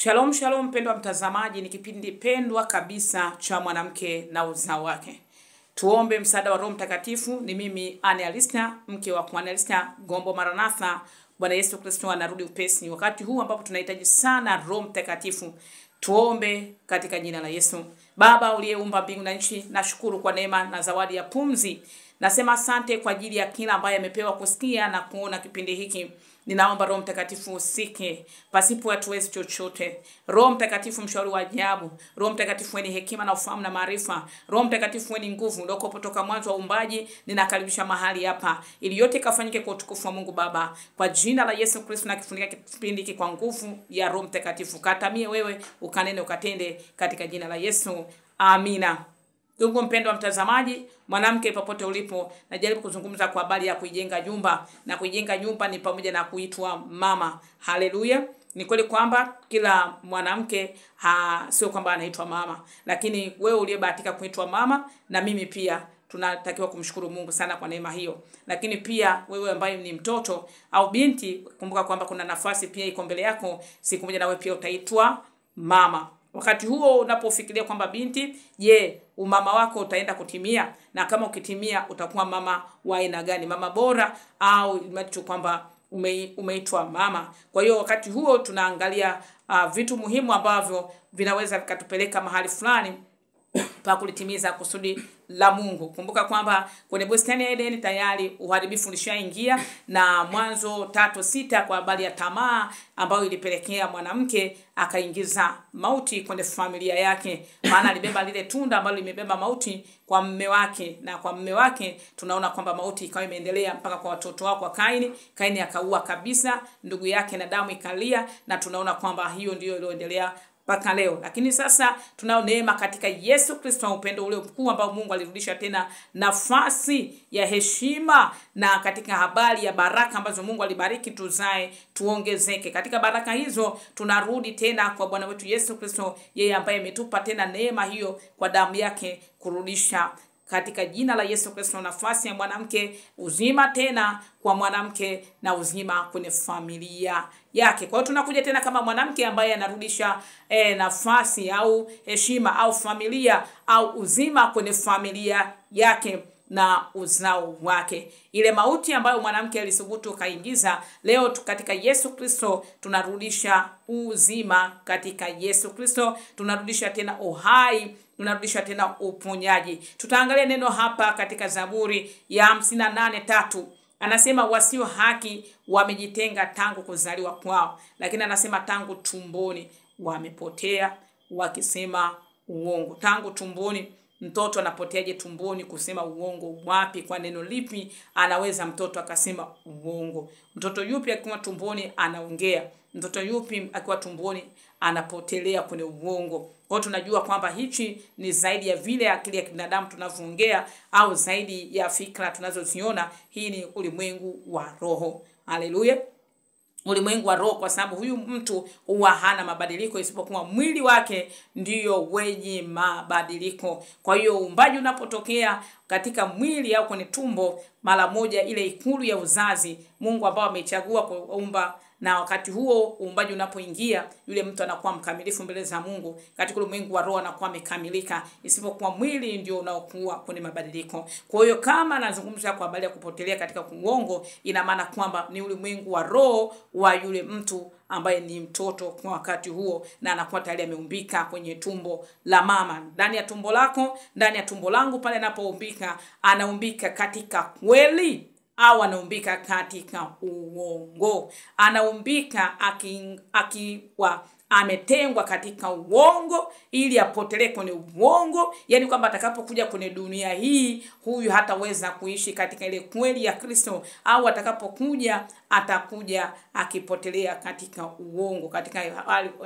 Shalom shalom mpendwa mtazamaji, ni kipindi pendwa kabisa cha mwanamke na uzao wake. Tuombe msaada wa Roho Mtakatifu. Ni mimi Anne Alisna, mke wa Bwana Alisna Gombo Maranatha. Bwana Yesu Kristo anarudi upesi. Wakati huu ambapo tunahitaji sana Roho Mtakatifu. Tuombe katika jina la Yesu. Baba uliyeumba mbingu na nchi, nashukuru kwa neema na zawadi ya pumzi. Nasema asante kwa ajili ya kila ambaye amepewa kusikia na kuona kipindi hiki. Ninaomba Roho Mtakatifu usike, pasipo hatuwezi chochote. Roho Mtakatifu mshauri wa ajabu, Roho Mtakatifu mwenye hekima na ufahamu na maarifa, Roho Mtakatifu mwenye nguvu, ndio kutoka mwanzo wa uumbaji, ninakaribisha mahali hapa ili yote kafanyike kwa utukufu wa Mungu Baba. Kwa jina la Yesu Kristo na kifunika kipindi hiki kwa nguvu ya Roho Mtakatifu. Katamie wewe, ukanene ukatende katika jina la Yesu. Amina. Ndugu mpendwa mtazamaji, mwanamke popote ulipo, najaribu kuzungumza kwa habari ya kuijenga nyumba, na kuijenga nyumba ni pamoja na kuitwa mama. Haleluya. Ni kweli kwamba kila mwanamke sio kwamba anaitwa mama, lakini wewe uliyebahatika kuitwa mama na mimi pia tunatakiwa kumshukuru Mungu sana kwa neema hiyo. Lakini pia wewe ambaye ni mtoto au binti, kumbuka kwamba kuna nafasi pia iko mbele yako, siku moja na wewe pia utaitwa mama. Wakati huo unapofikiria kwamba binti, je, umama wako utaenda kutimia? Na kama ukitimia utakuwa mama wa aina gani? Mama bora au imetu kwamba umeitwa mama? Kwa hiyo wakati huo tunaangalia vitu muhimu ambavyo vinaweza vikatupeleka mahali fulani pa kulitimiza kusudi la Mungu. Kumbuka kwamba kwenye bustani ya Eden tayari uharibifu ulishaingia, na Mwanzo 3:6 kwa habari ya tamaa ambayo ilipelekea mwanamke akaingiza mauti kwenye familia yake, maana alibeba lile tunda ambalo limebeba mauti kwa mume wake, na kwa mume wake tunaona kwamba mauti ikawa imeendelea mpaka kwa watoto wao, kwa Kaini akaua kabisa ndugu yake na damu ikalia, na tunaona kwamba hiyo ndio iliyoendelea mpaka leo. Lakini sasa tunao neema katika Yesu Kristo, upendo ule mkuu ambao Mungu alirudisha tena nafasi ya heshima, na katika habari ya baraka ambazo Mungu alibariki tuzae tuongezeke. Katika baraka hizo tunarudi tena kwa Bwana wetu Yesu Kristo, yeye ambaye ametupa tena neema hiyo kwa damu yake, kurudisha katika jina la Yesu Kristo nafasi ya mwanamke, uzima tena kwa mwanamke na uzima kwenye familia yake. Kwa hiyo tunakuja tena kama mwanamke ambaye anarudisha nafasi au heshima au familia au uzima kwenye familia yake na uzao wake. Ile mauti ambayo mwanamke alisubutu kaingiza, leo katika Yesu Kristo tunarudisha uzima. Katika Yesu Kristo tunarudisha tena uhai, tunarudisha tena uponyaji. Tutaangalia neno hapa katika Zaburi ya 58:3. Anasema wasio haki wamejitenga tangu kuzaliwa kwao, lakini anasema tangu tumboni wamepotea wakisema uongo. Tangu tumboni, mtoto anapoteaje tumboni kusema uongo? Wapi, kwa neno lipi anaweza mtoto akasema uongo? Mtoto yupi akiwa tumboni anaongea? Mtoto yupi akiwa tumboni anapotelea kwenye uongo? Kwa tunajua kwamba hichi ni zaidi ya vile akili ya binadamu tunavyoongea, au zaidi ya fikra tunazoziona. Hii ni ulimwengu wa roho. Haleluya. Ulimwengu wa roho, kwa sababu huyu mtu huwa hana mabadiliko, isipokuwa mwili wake ndiyo wenye mabadiliko. Kwa hiyo uumbaji unapotokea katika mwili au kwenye tumbo, mara moja ile ikulu ya uzazi Mungu ambao amechagua kuumba, na wakati huo uumbaji unapoingia, yule mtu anakuwa mkamilifu mbele za Mungu. Katika ulimwengu wa roho anakuwa amekamilika, isipokuwa mwili ndio unaokuwa kwenye mabadiliko. Kwa hiyo kama nazungumza kwa habari ya kupotelea katika uongo, ina maana kwamba ni ulimwengu wa roho wa yule mtu ambaye ni mtoto kwa wakati huo, na anakuwa tayari ameumbika kwenye tumbo la mama. Ndani ya tumbo lako, ndani ya tumbo langu, pale anapoumbika, anaumbika katika kweli au anaumbika katika uongo? Anaumbika akiwa ametengwa katika uongo ili apotelee kwenye uongo, yani kwamba atakapokuja kwenye dunia hii huyu hataweza kuishi katika ile kweli ya Kristo, au atakapokuja atakuja akipotelea katika uongo. Katika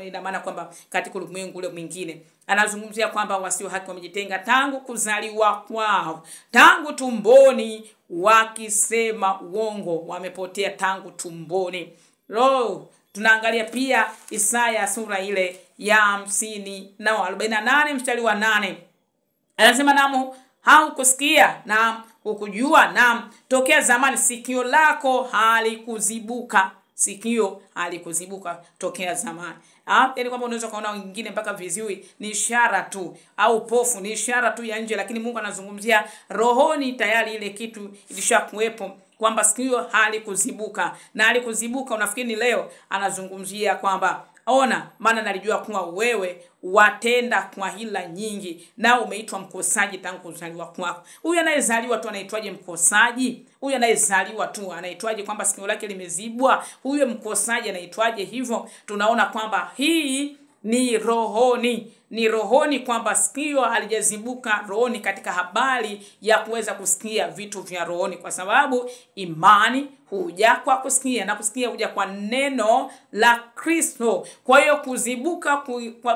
ina maana kwamba katika ulimwengu ule mwingine anazungumzia kwamba wasio haki wamejitenga tangu kuzaliwa kwao, tangu tumboni wakisema uongo, wamepotea tangu tumboni. Tunaangalia pia Isaya sura ile ya 48 mstari wa 8. Anasema namu haukusikia na hukujua, na tokea zamani sikio lako halikuzibuka. sikio halikuzibuka tokea zamani. Yaani kwamba unaweza kaona wengine mpaka viziwi ni ishara tu, au pofu ni ishara tu ya nje, lakini Mungu anazungumzia rohoni tayari ile kitu ilishakuwepo, kwamba sikio halikuzibuka. Na halikuzibuka unafikiri ni leo? Anazungumzia kwamba ona, maana nalijua kuwa wewe watenda kwa hila nyingi, na umeitwa mkosaji tangu kuzaliwa kwako. Huyu anayezaliwa tu anaitwaje mkosaji? Huyu anayezaliwa tu anaitwaje kwamba sikio lake limezibwa? Huyu mkosaji anaitwaje hivyo? Tunaona kwamba hii ni rohoni, ni rohoni, kwamba sikio halijazibuka rohoni katika habari ya kuweza kusikia vitu vya rohoni, kwa sababu imani huja kwa kusikia, na kusikia huja kwa neno la Kristo. Kwa hiyo kuzibuka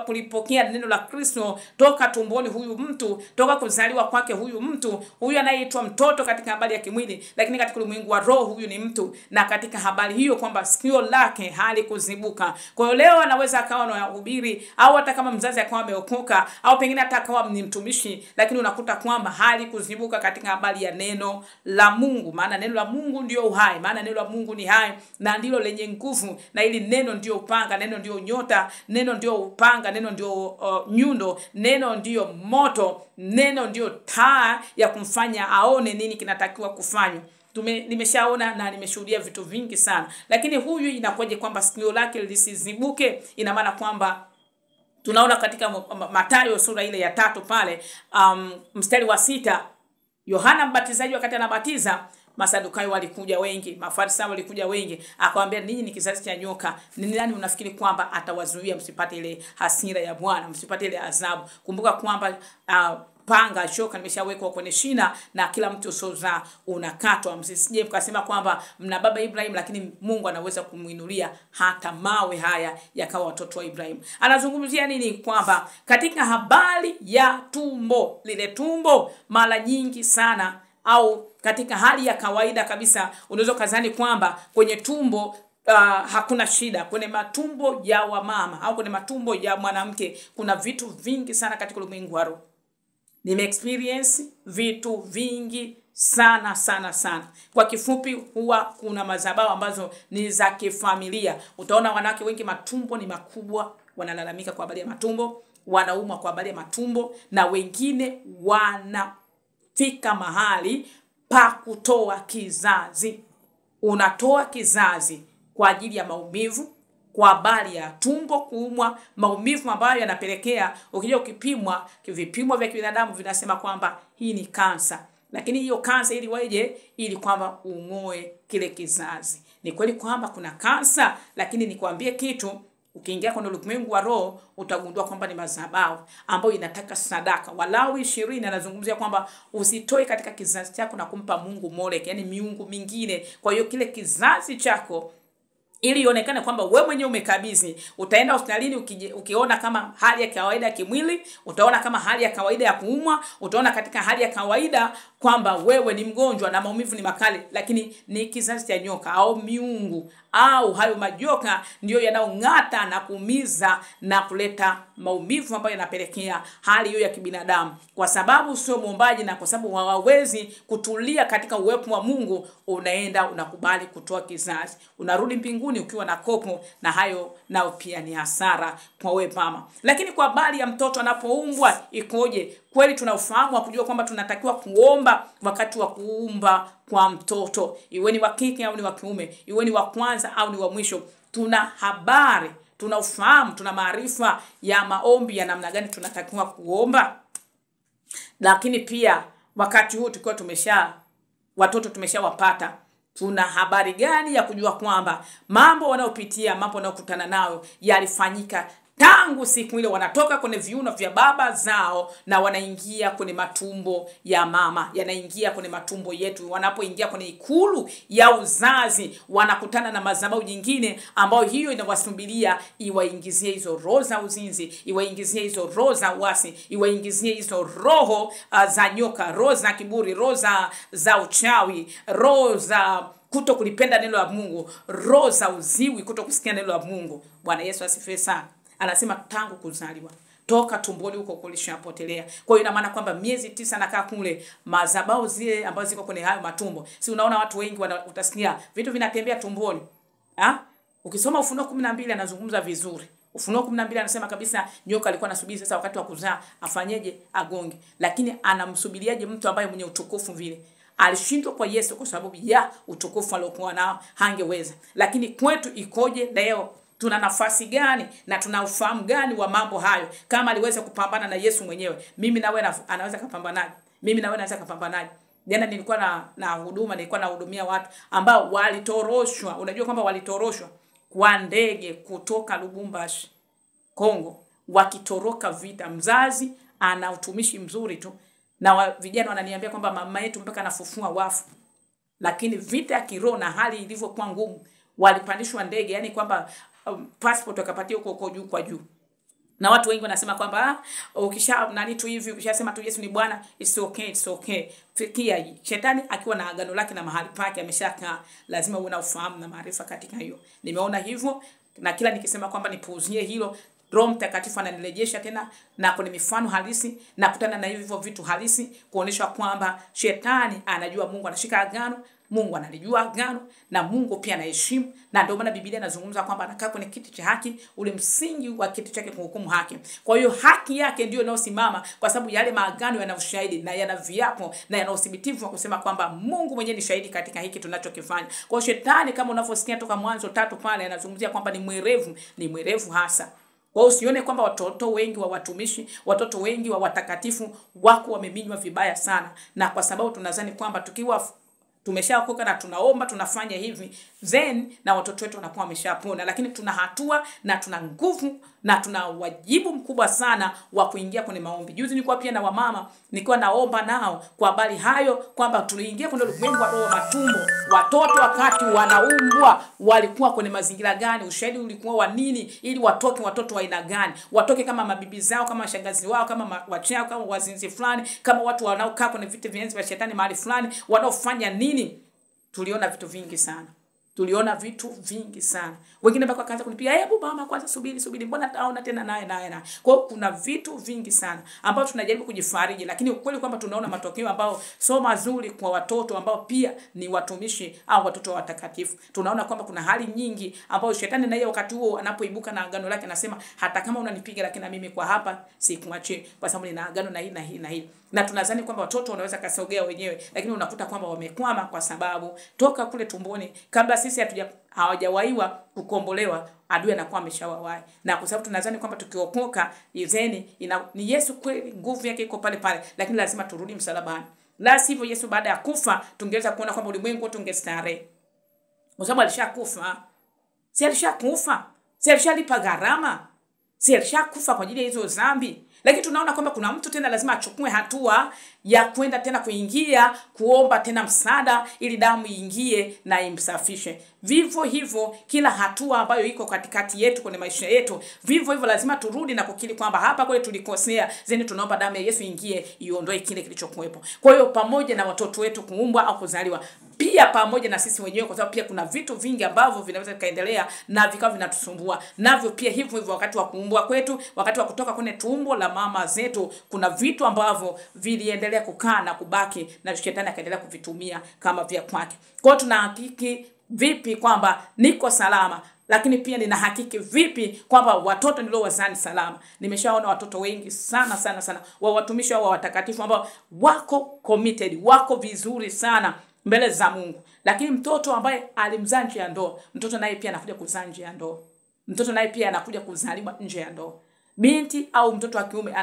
kulipokea neno la Kristo toka tumboni huyu mtu, toka kuzaliwa kwake huyu mtu, huyu anayeitwa mtoto katika habari ya kimwili, lakini katika ulimwengu wa roho huyu ni mtu, na katika habari hiyo kwamba sikio lake halikuzibuka. Kwa hiyo leo anaweza akawa anahubiri, au hata kama mzazi akawa ameokoka, au pengine hata akawa ni mtumishi, lakini unakuta kwamba halikuzibuka katika habari ya neno la Mungu. Maana neno la Mungu ndio uhai, maana neno la Mungu ni hai na ndilo lenye nguvu, na ili neno ndio upanga, neno ndio nyota, neno ndio upanga, neno ndio nyundo, neno ndio moto, neno ndio taa ya kumfanya aone nini kinatakiwa kufanywa. Nimeshaona na nimeshuhudia vitu vingi sana, lakini huyu inakuwaje kwamba sikio lake lisizibuke? Ina maana kwamba tunaona katika Mathayo sura ile ya 3 pale mstari wa 6, Yohana Mbatizaji wakati anabatiza, Masadukayo walikuja wengi, Mafarisayo walikuja wengi, akamwambia ninyi ni kizazi cha nyoka, ni nani unafikiri kwamba atawazuia msipate ile hasira ya Bwana, msipate ile adhabu? Kumbuka kwamba panga shoka nimeshawekwa kwenye shina, na kila mtu usozaa unakatwa. Msisije mkasema kwamba mna baba Ibrahim, lakini Mungu anaweza kumuinulia hata mawe haya yakawa watoto wa Ibrahim. Anazungumzia nini? Kwamba katika habari ya tumbo, lile tumbo mara nyingi sana, au katika hali ya kawaida kabisa, unaweza kazani kwamba kwenye tumbo hakuna shida. Kwenye matumbo ya wamama au kwenye matumbo ya mwanamke kuna vitu vingi sana katika ulimwengu wa roho. Nime-experience vitu vingi sana sana sana. Kwa kifupi, huwa kuna madhabahu ambazo ni za kifamilia. Utaona wanawake wengi matumbo ni makubwa, wanalalamika kwa habari ya matumbo, wanaumwa kwa habari ya matumbo, na wengine wanafika mahali pa kutoa kizazi. Unatoa kizazi kwa ajili ya maumivu, kwa habari ya tumbo kuumwa, maumivu ambayo yanapelekea ukija ukipimwa, vipimo vya binadamu vinasema kwamba hii ni kansa. Lakini hiyo kansa ili waje, ili kwamba ung'oe kile kizazi. Ni kweli kwamba kuna kansa, lakini nikwambie kitu, ukiingia kwenye ulimwengu wa roho utagundua kwamba ni madhabahu ambayo inataka sadaka. Walawi 20 anazungumzia kwamba usitoe katika kizazi chako na kumpa Mungu Moleki, yani miungu mingine. Kwa hiyo kile kizazi chako, ili ionekane kwamba wewe mwenyewe umekabidhi, utaenda hospitalini ukiona kama hali ya kawaida ya kimwili, utaona kama hali ya kawaida ya kuumwa, utaona katika hali ya kawaida kwamba wewe ni mgonjwa na maumivu ni makali, lakini ni kizazi cha nyoka au miungu au hayo majoka ndio yanaong'ata na kuumiza na kuleta maumivu ambayo yanapelekea hali hiyo ya kibinadamu. Kwa sababu sio muombaji na kwa sababu hawawezi kutulia katika uwepo wa Mungu, unaenda unakubali kutoa kizazi. Unarudi mbinguni ukiwa na kopo, na hayo nao pia ni hasara kwa wewe mama. Lakini kwa habari ya mtoto anapoumbwa ikoje? Kweli tunaufahamu kujua kwamba tunatakiwa kuomba wakati wa kuumba kwa mtoto, iwe ni wa kike au ni wa kiume, iwe ni wa kwanza au ni wa mwisho. Tuna habari, tuna ufahamu, tuna maarifa ya maombi ya namna gani tunatakiwa kuomba. Lakini pia wakati huu tukiwa watoto tumeshawapata, tuna habari gani ya kujua kwamba mambo wanayopitia, mambo wanayokutana nayo yalifanyika tangu siku ile wanatoka kwenye viuno vya baba zao na wanaingia kwenye matumbo ya mama, yanaingia kwenye matumbo yetu. Wanapoingia kwenye ikulu ya uzazi, wanakutana na madhabahu nyingine ambayo hiyo inawasubiria iwaingizie hizo roho za uzinzi, iwaingizie hizo roho za uasi, iwaingizie hizo roho za nyoka, roho za kiburi, roho za uchawi, roho za kuto kulipenda neno la Mungu, roho za uziwi, kuto kusikia neno la Mungu. Bwana Yesu asifiwe sana. Anasema tangu kuzaliwa, toka tumboni huko kulishapotelea. Kwa hiyo ina maana kwamba miezi 9 nakaa kule, madhabahu zile ambazo ziko kwenye hayo matumbo. Si unaona watu wengi utasikia vitu vinatembea tumboni. Ukisoma Ufunuo 12 anazungumza vizuri. Ufunuo 12 anasema kabisa nyoka alikuwa anasubiri sasa wakati wa kuzaa afanyeje, agonge. Lakini anamsubiriaje mtu ambaye mwenye utukufu vile? Alishindwa kwa Yesu kwa sababu ya utukufu aliokuwa nao, hangeweza. Lakini kwetu ikoje leo? Tuna nafasi gani na tuna ufahamu gani wa mambo hayo? Kama aliweza kupambana na Yesu mwenyewe, mimi na wewe anaweza kupambanaje? Mimi na wewe naweza kupambanaje? Jana nilikuwa nilikuwa nahudumia watu ambao walitoroshwa. Unajua kwamba walitoroshwa kwa ndege kutoka Lubumbashi, Kongo, wakitoroka vita. Mzazi ana utumishi mzuri tu, na vijana wananiambia kwamba mama yetu mpaka anafufua wafu. Lakini vita ya kiroho na hali ilivyokuwa ngumu, walipandishwa ndege, yani kwamba passport wakapatia huko juu kwa juu. Na watu wengi wanasema kwamba ukisha nani tu hivi, ukishasema tu Yesu ni Bwana, it's okay. Fikia shetani akiwa na agano lake na mahali pake ameshakaa, lazima uwe na ufahamu na maarifa katika hiyo. Nimeona hivyo, na kila nikisema kwamba nipuuzie hilo, Roho Mtakatifu ananirejesha tena na kwenye mifano halisi na kutana na hivyo vitu halisi, kuonesha kwamba shetani anajua Mungu anashika agano, Mungu analijua agano, na Mungu pia anaheshimu. Na ndio maana Biblia inazungumza kwamba anakaa kwenye kiti cha haki, ule msingi wa kiti chake kuhukumu haki. Kwa hiyo haki yake ndio inayosimama, kwa sababu yale maagano yana ushahidi na yana viapo na yana udhibitifu wa kusema kwamba Mungu mwenyewe ni shahidi katika hiki tunachokifanya. Kwa hiyo shetani, kama unavyosikia toka Mwanzo 3 pale, anazungumzia kwamba ni mwerevu hasa. Kwa hiyo usione kwamba watoto wengi wa watumishi, watoto wengi wa watakatifu wako wameminywa vibaya sana, na kwa sababu tunadhani kwamba tukiwa tumeshaokoka na tunaomba tunafanya hivi then na watoto wetu wanakuwa wameshapona. Lakini tuna hatua na tuna nguvu na tuna wajibu mkubwa sana wa kuingia kwenye maombi. Juzi nilikuwa pia na wamama, nilikuwa naomba nao kwa habari hayo kwamba tuliingia kwenye ulimwengu wa roho matumbo. Watoto wakati wanaumbwa walikuwa kwenye mazingira gani? Ushahidi ulikuwa wa nini ili watoke watoto wa aina gani? Watoke kama mabibi zao, kama shangazi wao, kama wachao, kama wazinzi fulani, kama watu wanaokaa kwenye viti vienzi vya shetani mahali fulani, wanaofanya nini? Tuliona vitu vingi sana. Wengine mpaka wakaanza kunipiga, hebu mama kwanza subiri, mbona taona tena naye. Kwa hiyo kuna vitu vingi sana ambao tunajaribu kujifariji, lakini ukweli kwamba tunaona matokeo ambao sio mazuri kwa watoto ambao pia ni watumishi au watoto wa watakatifu. Tunaona kwamba kuna hali nyingi ambao shetani na yeye wakati huo anapoibuka na agano lake anasema, hata kama unanipiga lakini mimi kwa hapa sikuachi, kwa sababu nina agano na hii. Na tunadhani kwamba watoto wanaweza kasogea wenyewe, lakini unakuta kwamba wamekwama kwa sababu toka kule tumboni, kabla sisi hawajawaiwa kukombolewa, adui anakuwa ameshawawai. Na kwa sababu tunadhani kwamba tukiokoka ni Yesu kweli, nguvu yake iko pale, lakini lazima turudi msalabani. La sivyo Yesu baada ya kufa tungeweza kuona kwamba ulimwengu wote ungestarehe. Kwa sababu alishakufa. Si alishalipa gharama. Si alishakufa kwa ajili ya hizo dhambi. Lakini tunaona kwamba kuna mtu tena lazima achukue hatua ya kwenda tena kuingia kuomba tena msaada ili damu iingie na imsafishe. Vivyo hivyo kila hatua ambayo iko katikati yetu kwenye maisha yetu, vivyo hivyo lazima turudi na kukiri kwamba hapa kule tulikosea, zeni tunaomba damu ya Yesu ingie iondoe kile kilichokuwepo. Kwa hiyo pamoja na watoto wetu kuumbwa au kuzaliwa, pia pamoja na sisi wenyewe, kwa sababu pia kuna vitu vingi ambavyo vinaweza kaendelea na vikao vinatusumbua. Navyo pia hivyo wakati wa kuumbwa kwetu, wakati wa kutoka kwenye tumbo la mama zetu, kuna vitu ambavyo viliendelea kukaa na kubaki na shetani akaendelea kuvitumia kama vya kwake. Kwa hiyo tunahakiki vipi kwamba niko salama, lakini pia nina hakiki vipi kwamba watoto niliowazaa salama. Nimeshaona watoto wengi sana wa watumishi wa watakatifu ambao wako committed, wako vizuri sana mbele za Mungu. Lakini mtoto ambaye alimzaa nje ya ndoa, mtoto naye pia anakuja kuzaa nje ya ndoa. Mtoto naye pia anakuja kuzaliwa nje ya ndoa. Binti au mtoto wa kiume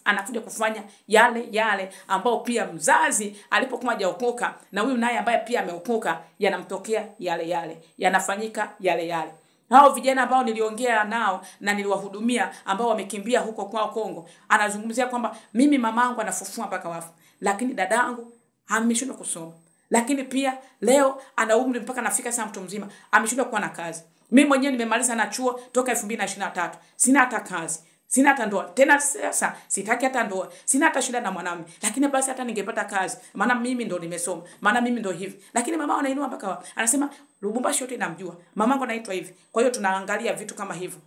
anakuja kufanya yale ambao pia mzazi alipokuwa hajaokoka, na huyu naye ambaye pia ameokoka, yanamtokea yale, yanafanyika yale. Hao vijana ambao niliongea nao na niliwahudumia ambao wamekimbia huko kwao Kongo, anazungumzia kwamba mimi mamangu anafufua mpaka wafu, lakini dadangu ameshindwa kusoma. Lakini pia leo ana umri mpaka nafika saa mtu mzima, ameshindwa kuwa na kazi. Mimi mwenyewe nimemaliza na chuo toka 2023. Sina hata kazi, sina hata ndoa. Tena sasa sitaki hata ndoa, sina hata shida na mwanamume. Lakini basi hata ningepata kazi, maana mimi ndo nimesoma, maana mimi ndo hivi. Lakini mama anainua mpaka anasema Lubumbashi yote namjua, mamangu anaitwa hivi. Kwa hiyo tunaangalia vitu kama hivyo.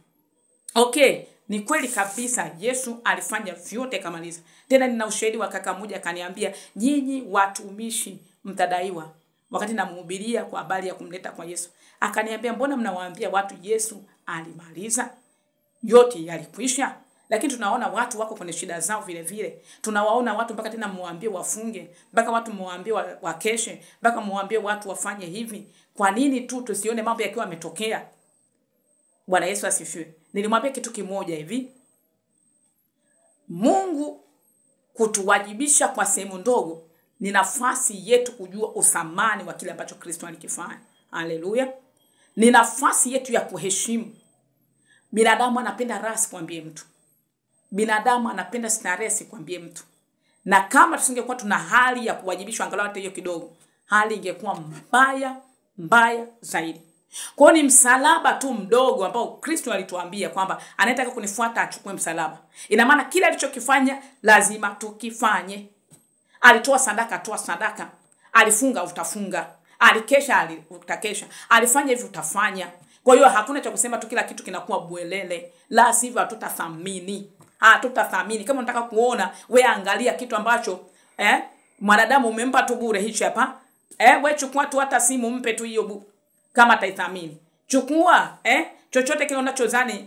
Okay, ni kweli kabisa Yesu alifanya vyote kamaliza. Tena nina ushahidi wa kaka mmoja akaniambia, nyinyi watumishi mtadaiwa. wakati namhubiria kwa habari ya kumleta kwa Yesu. Akaniambia, mbona mnawaambia watu Yesu alimaliza? Yote yalikwisha. Lakini tunaona watu wako kwenye shida zao vile vile. Tunawaona watu mpaka tena muambie wafunge, mpaka watu muambie wakeshe, mpaka muambie watu wafanye hivi. Kwa nini tu tusione mambo yakiwa yametokea? Bwana Yesu asifiwe. Nilimwambia kitu kimoja hivi. Mungu kutuwajibisha kwa sehemu ndogo ni nafasi yetu kujua uthamani wa kile ambacho Kristo alikifanya. Haleluya. Ni nafasi yetu ya kuheshimu. Binadamu anapenda raha, sikwambie mtu. Binadamu anapenda starehe, sikwambie mtu. Na kama tusingekuwa tuna hali ya kuwajibishwa angalau hata hiyo kidogo, hali ingekuwa mbaya zaidi. Kwa ni msalaba tu mdogo ambao Kristo alituambia kwamba anataka kunifuata achukue msalaba. Ina maana kila alichokifanya lazima tukifanye. Alitoa sadaka, atoa sadaka. Alifunga, utafunga. Alikesha, utakesha. Alifanya hivi, utafanya. Kwa hiyo hakuna cha kusema tu kila kitu kinakuwa bwelele. La sivyo hatutathamini. Hatutathamini. Kama unataka kuona, wewe angalia kitu ambacho mwanadamu umempa tu bure hicho hapa. Wewe chukua tu hata simu mpe tu hiyo kama ataithamini. Chukua chochote kile unachozani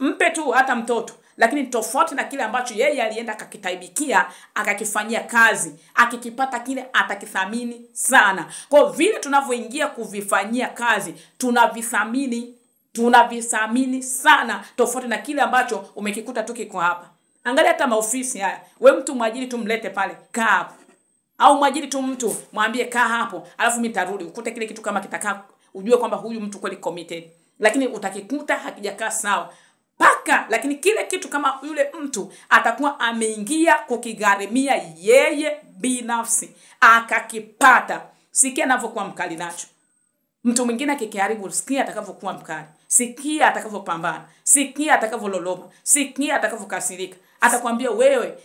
mpe tu hata mtoto. Lakini tofauti na kile ambacho yeye alienda akakitaibikia, akakifanyia kazi, akikipata kile atakithamini sana. Kwa vile tunavyoingia kuvifanyia kazi, tunavisamini sana, tofauti na kile ambacho umekikuta tu kiko hapa. Angalia hata maofisi haya. Wewe mtu mwajiri tu mlete pale, kaa hapo. Au mwajiri tu mtu mwambie kaa hapo, alafu mimi nitarudi. Ukute kile kitu kama kitakaa, ujue kwamba huyu mtu kweli committed. Lakini utakikuta hakijakaa sawa. Lakini kile kitu kama yule mtu atakuwa ameingia kukigharimia yeye binafsi, akakipata. Sikia anavyokuwa mkali nacho. Mtu mwingine akikiharibu, sikia atakavyokuwa mkali. Sikia atakavyopambana. Sikia atakavyololoma. Sikia atakavyokasirika. Atakwambia wewe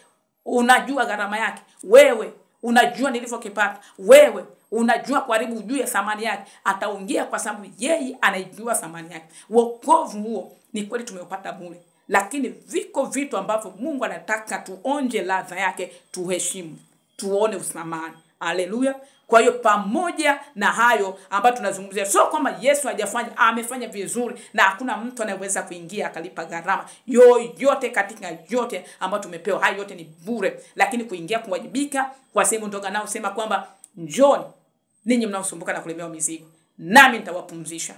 unajua gharama yake. Wewe unajua nilivyokipata. Wewe unajua kuharibu, ujue thamani yake. Ataongea kwa sababu yeye anaijua thamani yake. Wokovu huo ni kweli tumeupata bure. Lakini viko vitu ambavyo Mungu anataka tuonje ladha yake, tuheshimu, tuone uthamani. Haleluya. Kwa hiyo pamoja na hayo ambayo tunazungumzia, sio kwamba Yesu hajafanya, amefanya vizuri na hakuna mtu anayeweza kuingia akalipa gharama yoyote katika yote ambayo tumepewa. Hayo yote ni bure, lakini kuingia kuwajibika kwa sehemu ndogo, nao sema kwamba njoni ninyi mnaosumbuka na kulemewa mizigo, nami nitawapumzisha.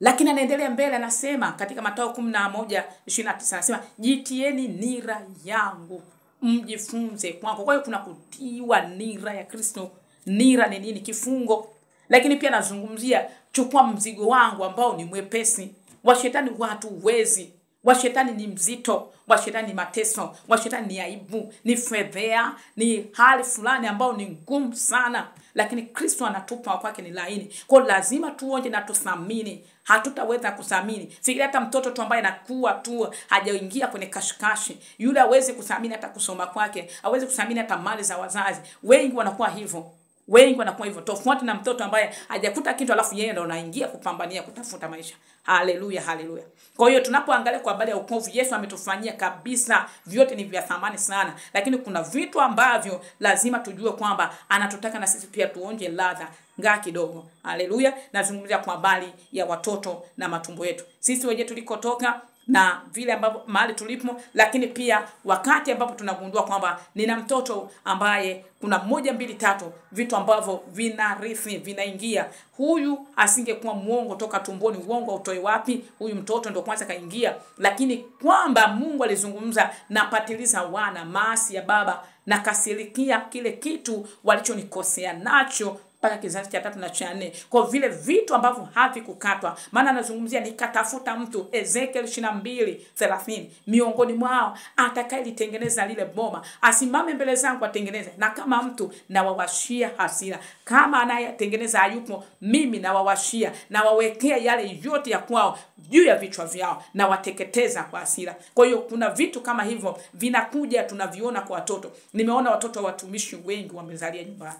Lakini anaendelea mbele, anasema katika Mathayo 11:29 anasema jitieni nira yangu mjifunze kwangu. Kwa hiyo kuna kutiwa nira ya Kristo. Nira ni nini? Kifungo. Lakini pia nazungumzia chukua mzigo wangu ambao ni mwepesi. Wa shetani watu uwezi. Wa shetani ni mzito. Wa shetani ni mateso. Wa shetani ni aibu, ni fedhea, ni hali fulani ambao ni ngumu sana. Lakini Kristo anatupa kwake ni laini. Kwa lazima tuonje na tuthamini. Hatutaweza kuthamini. Fikiria hata mtoto tu ambaye anakuwa tu hajaingia kwenye kashikashi. Yule hawezi kuthamini hata kusoma kwake. Hawezi kuthamini hata mali za wazazi. Wengi wanakuwa hivyo. Tofauti na mtoto ambaye hajakuta kitu alafu yeye ndo anaingia kupambania kutafuta maisha. Haleluya, haleluya. Kwa hiyo tunapoangalia kwa habari ya wokovu, Yesu ametufanyia kabisa, vyote ni vya thamani sana. Lakini kuna vitu ambavyo lazima tujue kwamba anatutaka na sisi pia tuonje ladha ngaa kidogo. Haleluya. Nazungumzia kwa habari ya watoto na matumbo yetu. Sisi wenyewe tulikotoka na vile ambavyo mahali tulipo, lakini pia wakati ambapo tunagundua kwamba nina mtoto ambaye kuna 1 2 3 vitu ambavyo vinarithi vinaingia. Huyu asingekuwa muongo toka tumboni, uongo utoe wapi? Huyu mtoto ndio kwanza kaingia. Lakini kwamba Mungu alizungumza na patiliza wana maasi ya baba na kasirikia kile kitu walichonikosea nacho mpaka kizazi cha 3 na cha 4. Kwa vile vitu ambavyo havikukatwa, maana anazungumzia nikatafuta mtu, Ezekiel 22:30, miongoni mwao atakayelitengeneza lile boma, asimame mbele zangu atengeneze, na kama mtu na wawashia hasira. Kama anayetengeneza hayupo, mimi na wawashia na wawekea yale yote ya kwao juu ya vichwa vyao na wateketeza kwa hasira. Kwa hiyo kuna vitu kama hivyo vinakuja, tunaviona kwa watoto. Nimeona watoto wa watumishi wengi wamezalia nyumbani.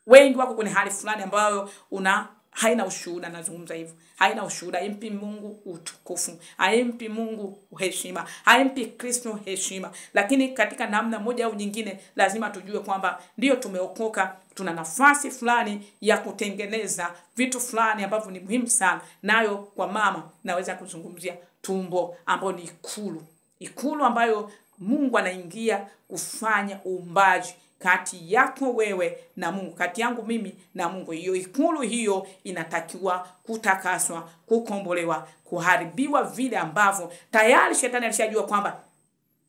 Wengi wako kwenye hali fulani ambayo haina ushuhuda. Nazungumza hivyo, haina ushuhuda, haimpi Mungu utukufu, haimpi Mungu heshima, haimpi Kristo heshima. Lakini katika namna moja au nyingine lazima tujue kwamba ndio tumeokoka, tuna nafasi fulani ya kutengeneza vitu fulani ambavyo ni muhimu sana. Nayo kwa mama naweza kuzungumzia tumbo, ambayo ni ikulu ambayo Mungu anaingia kufanya uumbaji kati yako wewe na Mungu, kati yangu mimi na Mungu. Hiyo ikulu hiyo inatakiwa kutakaswa, kukombolewa, kuharibiwa vile ambavyo tayari shetani alishajua kwamba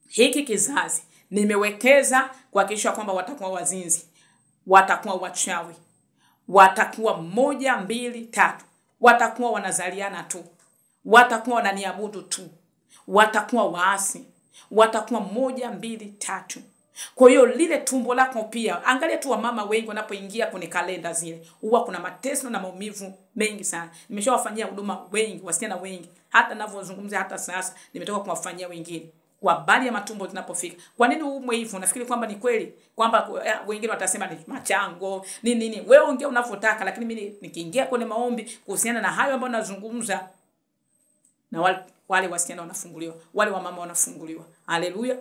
hiki kizazi nimewekeza kuhakikisha kwamba watakuwa wazinzi, watakuwa wachawi, watakuwa 1, 2, 3, watakuwa wanazaliana tu, watakuwa wananiabudu tu, watakuwa waasi, watakuwa 1, 2, 3. Kwa hiyo lile tumbo lako pia, angalia tu wamama wengi wanapoingia kwenye kalenda zile, huwa kuna mateso na maumivu mengi sana. Nimeshawafanyia huduma wengi, wasichana wengi, hata ninavyozungumza hata sasa nimetoka kuwafanyia wengine kwa habari ya matumbo zinapofika. Kwa nini uumwe hivyo? Nafikiri kwamba ni kweli kwamba wengine watasema ni machango nini. Wewe ongea unavyotaka, lakini mimi nikiingia kwenye maombi kuhusiana na hayo ambayo nazungumza, na wale wasichana wanafunguliwa, wale wamama wanafunguliwa. Haleluya.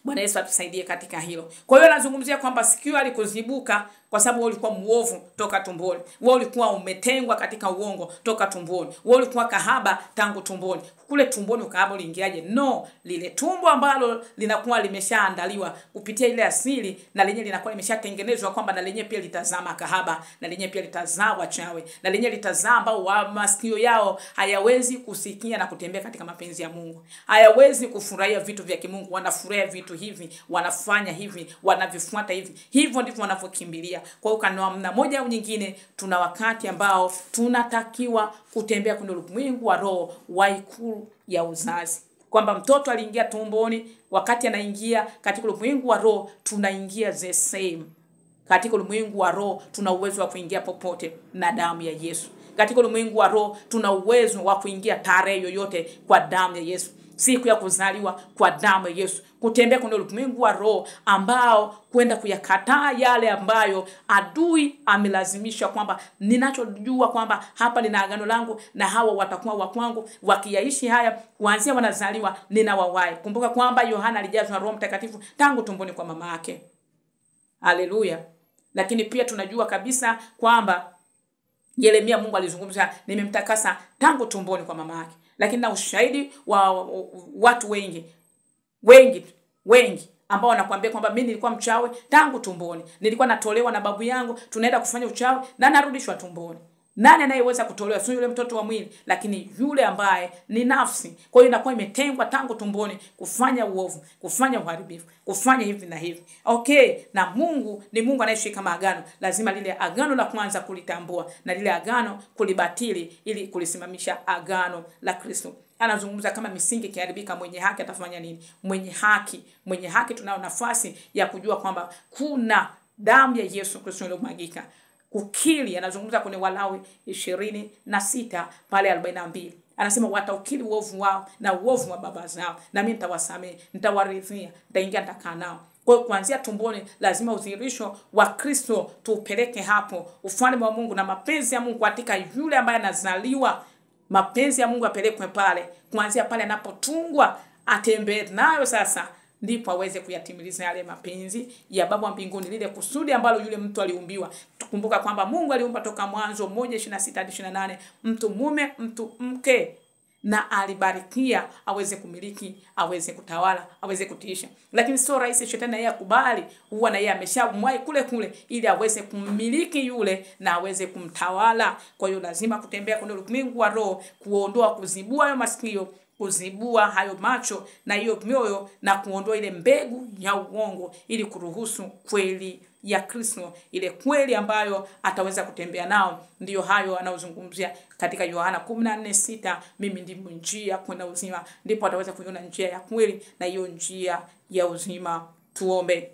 Bwana Yesu atusaidie katika hilo. Kwa hiyo nazungumzia kwamba sikio alikuzibuka kwa sababu wewe ulikuwa muovu toka tumboni. Wewe ulikuwa umetengwa katika uongo toka tumboni. Wewe ulikuwa kahaba tangu tumboni. Kule tumboni ukahaba uliingiaje? No, lile tumbo ambalo linakuwa limeshaandaliwa kupitia ile asili, na lenyewe linakuwa limeshatengenezwa kwamba na lenyewe pia litazama kahaba, na lenyewe pia litazaa wachawi, na lenyewe litazaa ambao wa masikio yao hayawezi kusikia na kutembea katika mapenzi ya Mungu. Hayawezi kufurahia vitu vya kimungu, wanafurahia vitu hivi, wanafanya hivi, wanavifuata hivi. Hivyo ndivyo wanavyokimbilia. Kwa hiyo kwa namna moja au nyingine tuna wakati ambao tunatakiwa kutembea kwenye ulimwengu wa roho wa ikulu ya uzazi. Kwamba mtoto aliingia tumboni, wakati anaingia katika ulimwengu wa roho tunaingia the same. Katika ulimwengu wa roho tuna uwezo wa kuingia popote na damu ya Yesu. Katika ulimwengu wa roho tuna uwezo wa kuingia tarehe yoyote kwa damu ya Yesu. Siku ya kuzaliwa kwa damu ya Yesu. Kutembea kwenye ulimwengu wa roho ambao kwenda kuyakataa yale ambayo adui amelazimisha kwamba ninachojua kwamba hapa nina agano langu na hawa watakuwa wa kwangu, wakiyaishi haya kuanzia wanazaliwa ninawawai. Kumbuka kwamba Yohana alijazwa Roho Mtakatifu tangu tumboni kwa mama yake. Haleluya. Lakini pia tunajua kabisa kwamba Yeremia Mungu alizungumza nimemtakasa tangu tumboni kwa mama yake. Lakini na ushahidi wa watu wengi ambao wanakuambia kwamba mimi nilikuwa mchawi tangu tumboni. Nilikuwa natolewa na babu yangu, tunaenda kufanya uchawi na narudishwa tumboni. Nani anayeweza kutolewa? Sio yule mtoto wa mwili, lakini yule ambaye ni nafsi. Kwa hiyo inakuwa imetengwa tangu tumboni kufanya uovu, kufanya uharibifu, kufanya hivi na hivi. Okay, na Mungu ni Mungu anayeshika maagano. Lazima lile agano la kwanza kulitambua na lile agano kulibatili ili kulisimamisha agano la Kristo. Anazungumza kama misingi kiharibika, mwenye haki atafanya nini? Mwenye haki tunayo nafasi ya kujua kwamba kuna damu ya Yesu Kristo iliyomwagika. Kukiri, anazungumza kwenye Walawi 26 pale 42. Anasema wataukiri uovu wao na uovu wa baba zao, na mimi nitawasamehe, nitawaridhia, nitaingia nitakaa nao. Kwa hiyo kuanzia tumboni lazima udhihirisho wa Kristo tuupeleke hapo. Ufalme wa Mungu na mapenzi ya Mungu katika yule ambaye anazaliwa, mapenzi ya Mungu apelekwe pale. Kuanzia pale anapotungwa atembee nayo sasa, ndipo aweze kuyatimiliza yale mapenzi ya Baba wa mbinguni, lile kusudi ambalo yule mtu aliumbiwa. Tukumbuka kwamba Mungu aliumba toka Mwanzo 1:26-28 mtu mume, mtu mke, na alibarikia aweze kumiliki, aweze kutawala, aweze kutiisha. Lakini sio rahisi shetani na yeye akubali, huwa na yeye ameshamwai kule ili aweze kumiliki yule na aweze kumtawala. Kwa hiyo lazima kutembea kwenye ulimwengu wa roho, kuondoa, kuzibua hayo masikio, kuzibua hayo macho na hiyo mioyo, na kuondoa ile mbegu ya uongo ili kuruhusu kweli ya Kristo, ile kweli ambayo ataweza kutembea nao. Ndiyo hayo anaozungumzia katika Yohana 14:6, mimi ndimi njia kwenda uzima. Ndipo ataweza kuiona njia ya kweli na hiyo njia ya uzima. Tuombe.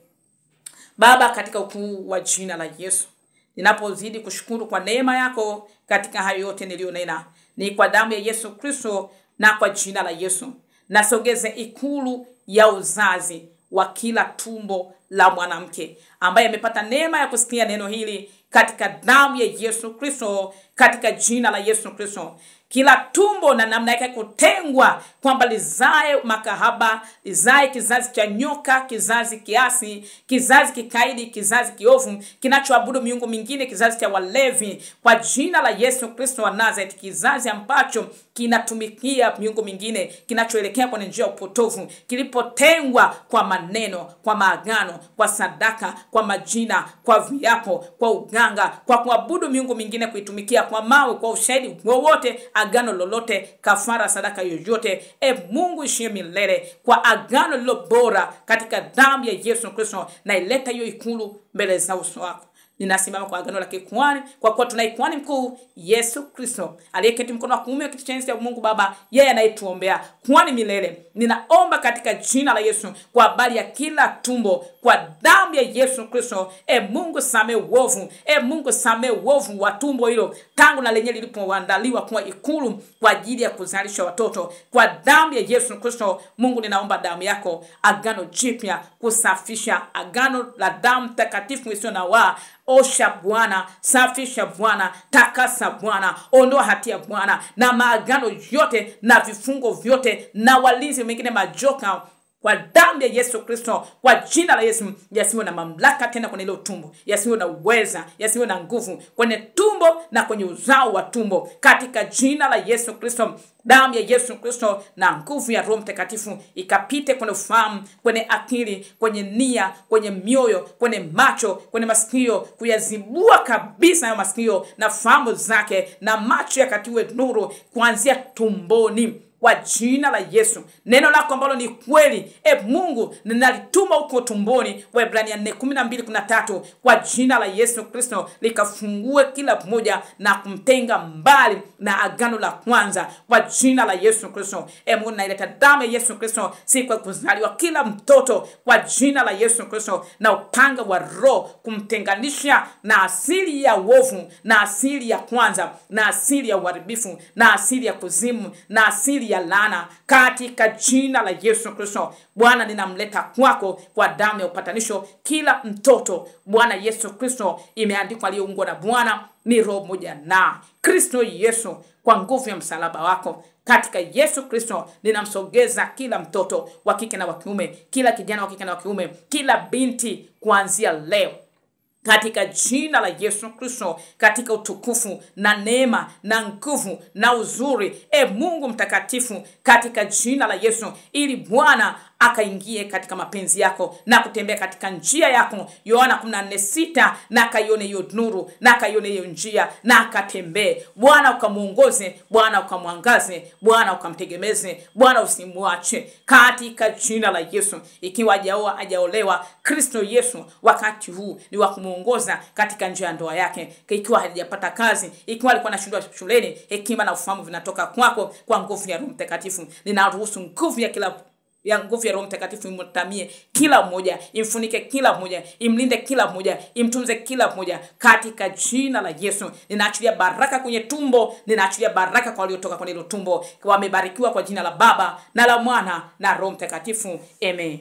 Baba, katika ukuu wa jina la Yesu, ninapozidi kushukuru kwa neema yako katika hayo yote nilionena, ni kwa damu ya Yesu Kristo na kwa jina la Yesu, nasogeze ikulu ya uzazi wa kila tumbo la mwanamke ambaye amepata neema ya kusikia neno hili katika damu ya Yesu Kristo, katika jina la Yesu Kristo. Kila tumbo na namna yake kutengwa kwamba lizae makahaba, lizae kizazi cha nyoka, kizazi kiasi, kizazi kikaidi, kizazi kiovu, kinachoabudu miungu mingine, kizazi cha walevi, kwa jina la Yesu Kristo wa Nazareth, kizazi ambacho kinatumikia miungu mingine, kinachoelekea kwenye njia ya upotovu, kilipotengwa kwa maneno, kwa maagano, kwa sadaka, kwa majina, kwa viapo, kwa uganga, kwa kuabudu miungu mingine, kuitumikia kwa mawe, kwa ushahidi wowote, agano lolote, kafara, sadaka yoyote, Mungu ishie milele, kwa agano lilo bora katika damu ya Yesu Kristo, na ileta hiyo ikulu mbele za uso wako. Ninasimama kwa agano la kikuhani, kwa kuwa tuna kuhani mkuu Yesu Kristo aliyeketi mkono wa kuume wa kiti cha enzi cha Mungu Baba, yeye anayetuombea kuhani milele. Ninaomba katika jina la Yesu kwa habari ya kila tumbo, kwa damu ya Yesu Kristo, Mungu samehe uovu, Mungu samehe uovu wa tumbo hilo tangu na lenyewe lilipoandaliwa kwa ikulu kwa ajili ya kuzalisha watoto. Kwa damu ya Yesu Kristo, Mungu ninaomba damu yako, agano jipya, kusafisha, agano la damu takatifu isiyo na waa. Osha Bwana, safisha Bwana, takasa Bwana, ondoa hatia Bwana, na maagano yote na vifungo vyote na walinzi wengine majoka, kwa damu ya Yesu Kristo, kwa jina la Yesu, yasiwe na mamlaka tena kwenye ile tumbo, yasiwe na uweza, yasiwe na nguvu kwenye tumbo na kwenye uzao wa tumbo, katika jina la Yesu Kristo. Damu ya Yesu Kristo na nguvu ya Roho Mtakatifu ikapite kwenye ufahamu, kwenye akili, kwenye nia, kwenye mioyo, kwenye macho, kwenye masikio, kuyazibua kabisa ya masikio na fahamu zake, na macho yakatiwe nuru kuanzia tumboni, kwa jina la Yesu. Neno lako ambalo ni kweli, Mungu, ninalituma huko tumboni, Waebrania 4:12-13, kwa jina la Yesu Kristo likafungue kila mmoja na kumtenga mbali na agano la kwanza, kwa jina la Yesu Kristo. Mungu, naileta damu ya Yesu Kristo siku ya kuzaliwa kila mtoto, kwa jina la Yesu Kristo, na upanga wa Roho kumtenganisha na asili ya uovu, na asili ya kwanza, na asili ya uharibifu, na asili ya kuzimu, na asili ya laana, katika jina la Yesu Kristo. Bwana, ninamleta kwako kwa damu ya upatanisho kila mtoto. Bwana Yesu Kristo, imeandikwa aliyeungwa na Bwana ni roho moja na Kristo Yesu. Kwa nguvu ya msalaba wako, katika Yesu Kristo, ninamsogeza kila mtoto wa kike na wa kiume, kila kijana wa kike na wa kiume, kila binti kuanzia leo, katika jina la Yesu Kristo, katika utukufu na neema na nguvu na uzuri, Mungu mtakatifu, katika jina la Yesu, ili Bwana akaingie katika mapenzi yako na kutembea katika njia yako. Yohana 14:6, na kaione hiyo nuru, na kaione hiyo njia, na akatembee. Bwana ukamuongoze, Bwana ukamwangaze, Bwana ukamtegemeze, Bwana usimwache, katika jina la Yesu. Ikiwa hajaoa, hajaolewa, Kristo Yesu wakati huu ni wa kumuongoza katika njia ya ndoa yake. Ikiwa hajapata kazi, ikiwa alikuwa anashindwa shuleni, hekima na ufahamu vinatoka kwako kwa nguvu ya Roho Mtakatifu. Ninaruhusu nguvu ya nguvu ya Roho Mtakatifu imtamie kila mmoja, imfunike kila mmoja, imlinde kila mmoja, imtunze kila mmoja, katika jina la Yesu. Ninaachilia baraka kwenye tumbo, ninaachilia baraka kwa waliotoka kwenye hilo tumbo. Wamebarikiwa kwa jina la Baba na la Mwana na Roho Mtakatifu. Amen.